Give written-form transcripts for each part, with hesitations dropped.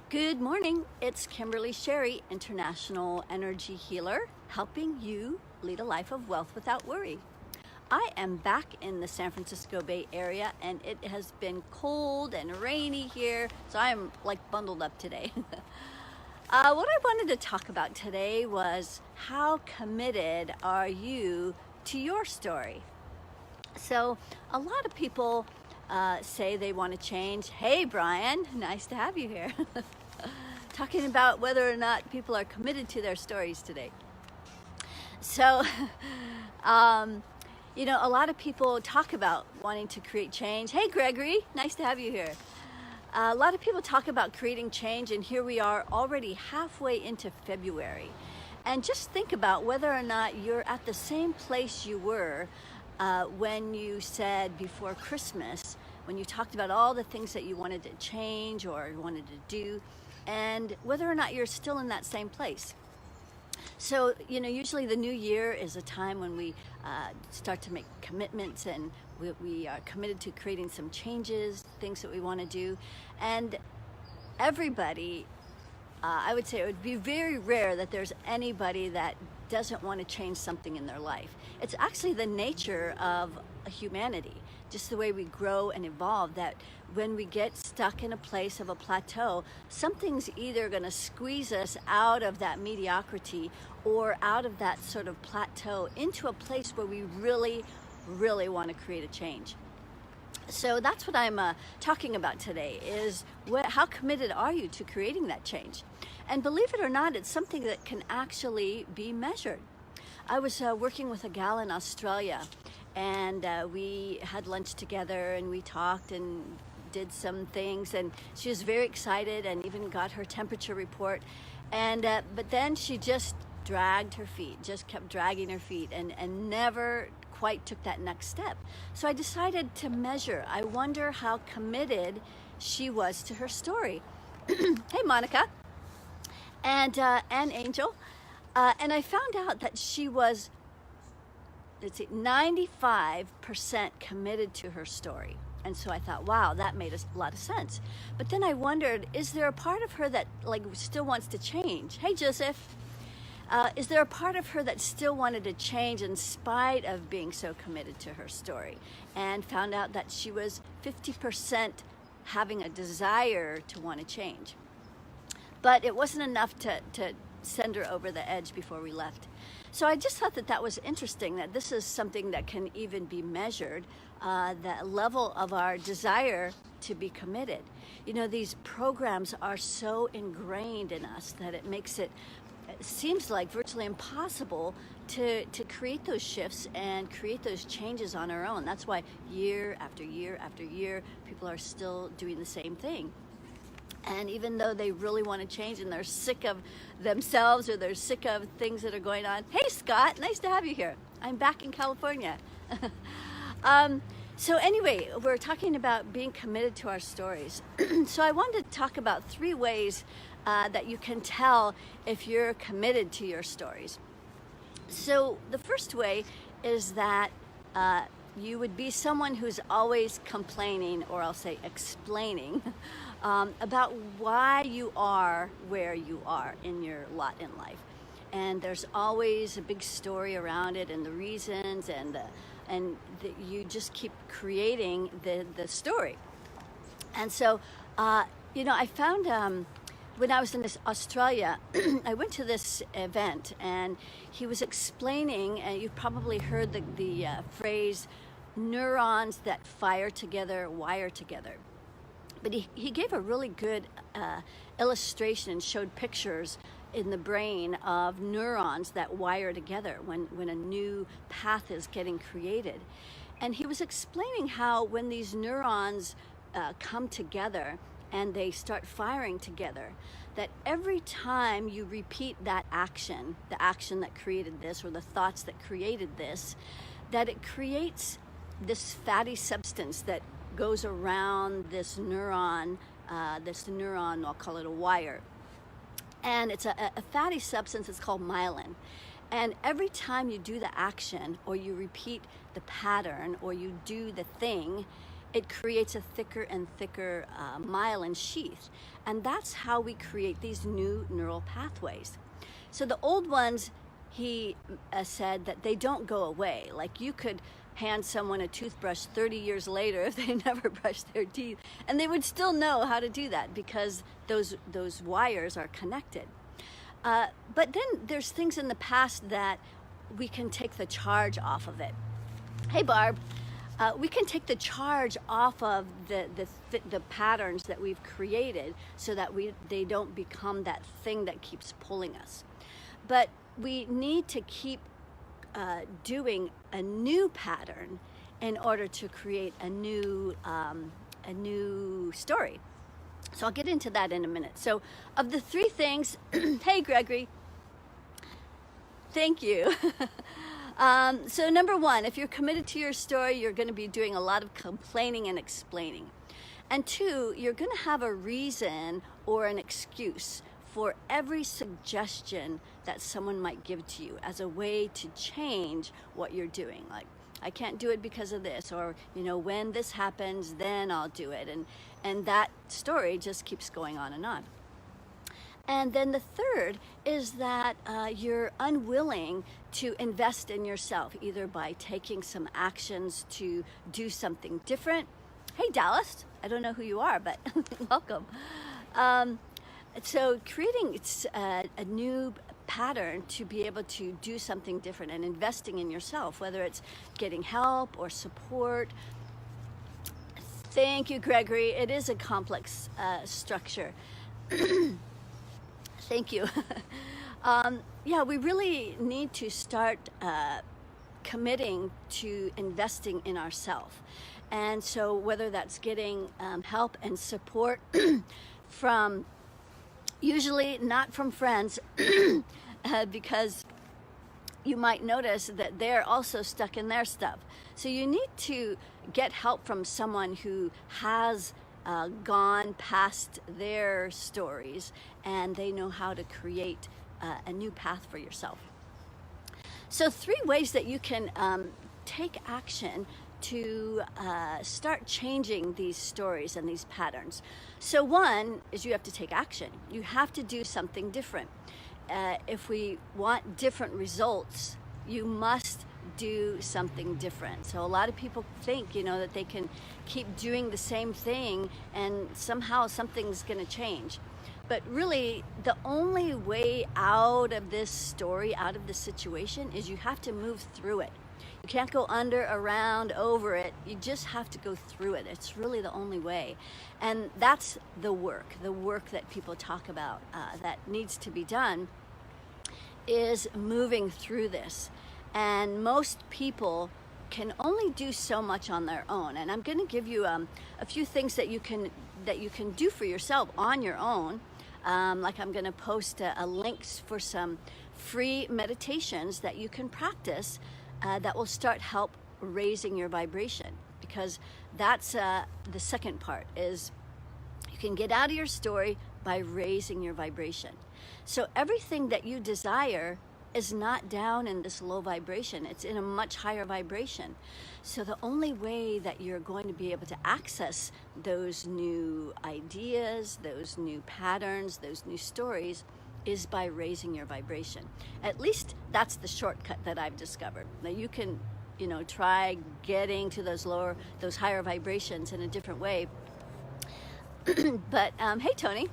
Good morning, it's Kimberly Sherry, International Energy Healer, helping you lead a life of wealth without worry. I am back in the San Francisco Bay Area and it has been cold and rainy here, so I'm like bundled up today. What I wanted to talk about today was how committed are you to your story? So a lot of people say they want to change. Hey Brian, nice to have you here. Talking about whether or not people are committed to their stories today. So, a lot of people talk about wanting to create change. Hey Gregory, nice to have you here. A lot of people talk about creating change, and here we are already halfway into February. And just think about whether or not you're at the same place you were when you said before Christmas, when you talked about all the things that you wanted to change or wanted to do, and whether or not you're still in that same place. So, usually the new year is a time when we start to make commitments, and we are committed to creating some changes, things that we want to do. And everybody, I would say it would be very rare that there's anybody that doesn't want to change something in their life. It's actually the nature of humanity, just the way we grow and evolve, that when we get stuck in a place of a plateau, something's either going to squeeze us out of that mediocrity or out of that sort of plateau into a place where we really, really want to create a change. So that's what I'm talking about today, is how committed are you to creating that change? And believe it or not, it's something that can actually be measured. I was working with a gal in Australia, and we had lunch together and we talked and did some things, and she was very excited and even got her temperature report. And but then she just dragged her feet, just kept dragging her feet, and never quite took that next step. So I decided to measure. I wonder how committed she was to her story. Hey Monica and Angel. And I found out that she was, 95% committed to her story. And so I thought, wow, that made a lot of sense. But then I wondered, is there a part of her that still wants to change? Hey Joseph. Is there a part of her that still wanted to change in spite of being so committed to her story? And found out that she was 50% having a desire to want to change. But it wasn't enough to send her over the edge before we left. So I just thought that was interesting, that this is something that can even be measured, the level of our desire to be committed. These programs are so ingrained in us that it seems like virtually impossible to create those shifts and create those changes on our own. That's why year after year after year, people are still doing the same thing. And even though they really want to change and they're sick of themselves or they're sick of things that are going on. Hey Scott, nice to have you here. I'm back in California. So anyway, we're talking about being committed to our stories. So I wanted to talk about 3 ways that you can tell if you're committed to your stories. So the first way is that you would be someone who's always complaining, or I'll say explaining, about why you are where you are in your lot in life. And there's always a big story around it and the reasons, and you just keep creating the story. And so, I found when I was in Australia, I went to this event, and he was explaining, and you've probably heard the phrase, neurons that fire together, wire together. But he gave a really good illustration and showed pictures in the brain of neurons that wire together when a new path is getting created. And he was explaining how when these neurons come together and they start firing together, that every time you repeat that action, the action that created this, or the thoughts that created this, that it creates this fatty substance that goes around this neuron, I'll call it a wire. And it's a fatty substance. It's called myelin. And every time you do the action, or you repeat the pattern, or you do the thing, it creates a thicker and thicker myelin sheath. And that's how we create these new neural pathways. So the old ones, he said that they don't go away. Like you could hand someone a toothbrush 30 years later if they never brushed their teeth, and they would still know how to do that because those wires are connected. But then there's things in the past that we can take the charge off of it. Hey Barb, we can take the charge off of the patterns that we've created so that they don't become that thing that keeps pulling us. But we need to keep doing a new pattern in order to create a new story. So I'll get into that in a minute. So of the three things, hey Gregory, thank you. So number one, if you're committed to your story, you're going to be doing a lot of complaining and explaining. And two, you're going to have a reason or an excuse for every suggestion that someone might give to you as a way to change what you're doing. Like, I can't do it because of this, or, you know, when this happens, then I'll do it. And that story just keeps going on and on. And then the third is that you're unwilling to invest in yourself, either by taking some actions to do something different. Hey, Dallas, I don't know who you are, but welcome. So creating a new pattern to be able to do something different and investing in yourself, whether it's getting help or support. Thank you, Gregory. It is a complex structure. Thank you. Yeah, we really need to start committing to investing in ourselves. And so whether that's getting help and support from, usually not from friends, because you might notice that they're also stuck in their stuff. So you need to get help from someone who has gone past their stories and they know how to create a new path for yourself. So 3 ways that you can take action to start changing these stories and these patterns. So one is you have to take action. You have to do something different. If we want different results, you must do something different. So a lot of people think, you know, that they can keep doing the same thing and somehow something's going to change. But really, the only way out of this story, out of this situation, is you have to move through it. You can't go under, around, over it. You just have to go through it. It's really the only way. And that's the work that people talk about that needs to be done is moving through this. And most people can only do so much on their own. And I'm going to give you a few things that you can do for yourself on your own. Like I'm going to post a links for some free meditations that you can practice that will start help raising your vibration, because that's the second part, is you can get out of your story by raising your vibration. So everything that you desire is not down in this low vibration, it's in a much higher vibration. So the only way that you're going to be able to access those new ideas, those new patterns, those new stories is by raising your vibration. At least that's the shortcut that I've discovered. Now you can, you know, try getting to those higher vibrations in a different way. But hey Tony.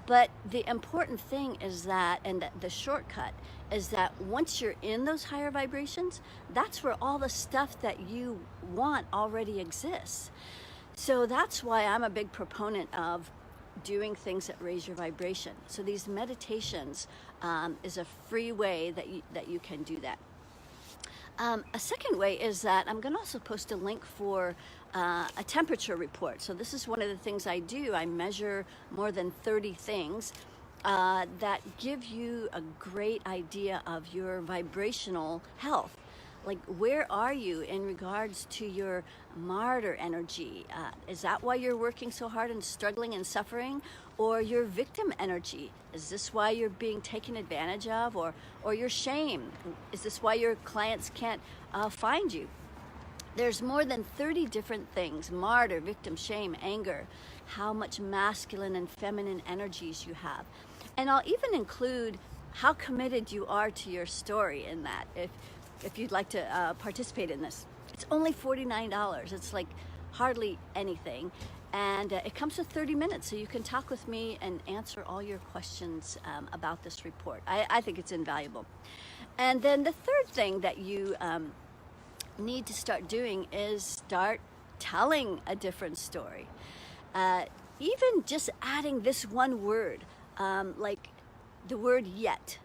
But the important thing is that, and the shortcut is that once you're in those higher vibrations, that's where all the stuff that you want already exists. So that's why I'm a big proponent of doing things that raise your vibration. So these meditations is a free way that you can do that. A second way is that I'm going to also post a link for a temperature report. So this is one of the things I do. I measure more than 30 things that give you a great idea of your vibrational health. Like, where are you in regards to your martyr energy? Is that why you're working so hard and struggling and suffering? Or your victim energy? Is this why you're being taken advantage of? Or your shame? Is this why your clients can't find you? There's more than 30 different things: martyr, victim, shame, anger, how much masculine and feminine energies you have. And I'll even include how committed you are to your story in that, if you'd like to participate in this. It's only $49. It's like hardly anything. And it comes with 30 minutes, so you can talk with me and answer all your questions about this report. I think it's invaluable. And then the third thing that you need to start doing is start telling a different story. Even just adding this one word, like the word yet.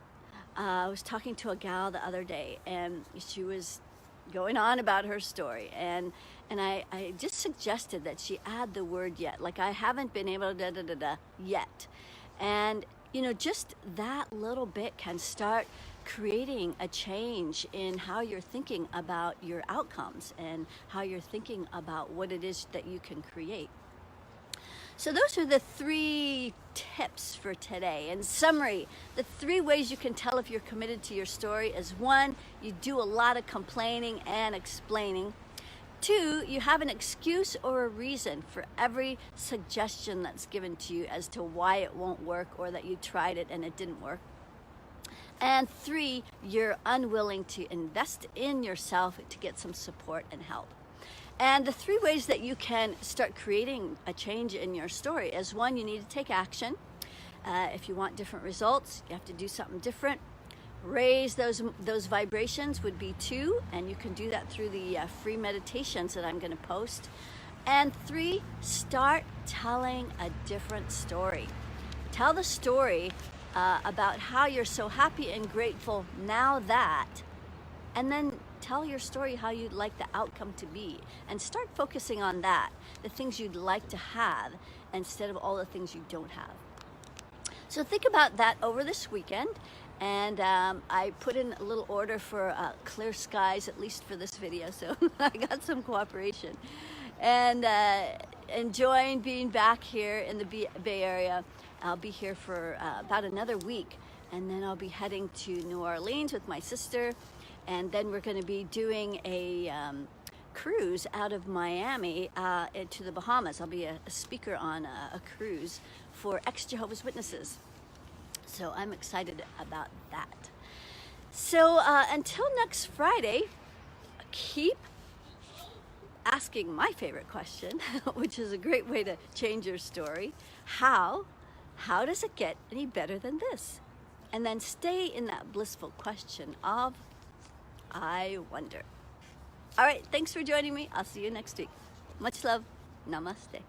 I was talking to a gal the other day, and she was going on about her story, and I just suggested that she add the word yet, like I haven't been able to yet. And you know, just that little bit can start creating a change in how you're thinking about your outcomes and how you're thinking about what it is that you can create. So those are the 3 tips for today. In summary, the 3 ways you can tell if you're committed to your story is: 1, you do a lot of complaining and explaining. 2, you have an excuse or a reason for every suggestion that's given to you as to why it won't work or that you tried it and it didn't work. And 3, you're unwilling to invest in yourself to get some support and help. And the 3 ways that you can start creating a change in your story is: 1, you need to take action. If you want different results, you have to do something different. Raise those vibrations would be 2, and you can do that through the free meditations that I'm going to post. And 3, start telling a different story. Tell the story about how you're so happy and grateful now that, and then tell your story how you'd like the outcome to be, and start focusing on that, the things you'd like to have instead of all the things you don't have. So think about that over this weekend, and I put in a little order for clear skies, at least for this video, so I got some cooperation. And enjoying being back here in the Bay Area. I'll be here for about another week, and then I'll be heading to New Orleans with my sister. And then we're going to be doing a cruise out of Miami to the Bahamas. I'll be a speaker on a cruise for ex-Jehovah's Witnesses. So I'm excited about that. So until next Friday, keep asking my favorite question, which is a great way to change your story. How does it get any better than this? And then stay in that blissful question of, I wonder. All right, thanks for joining me. I'll see you next week. Much love. Namaste.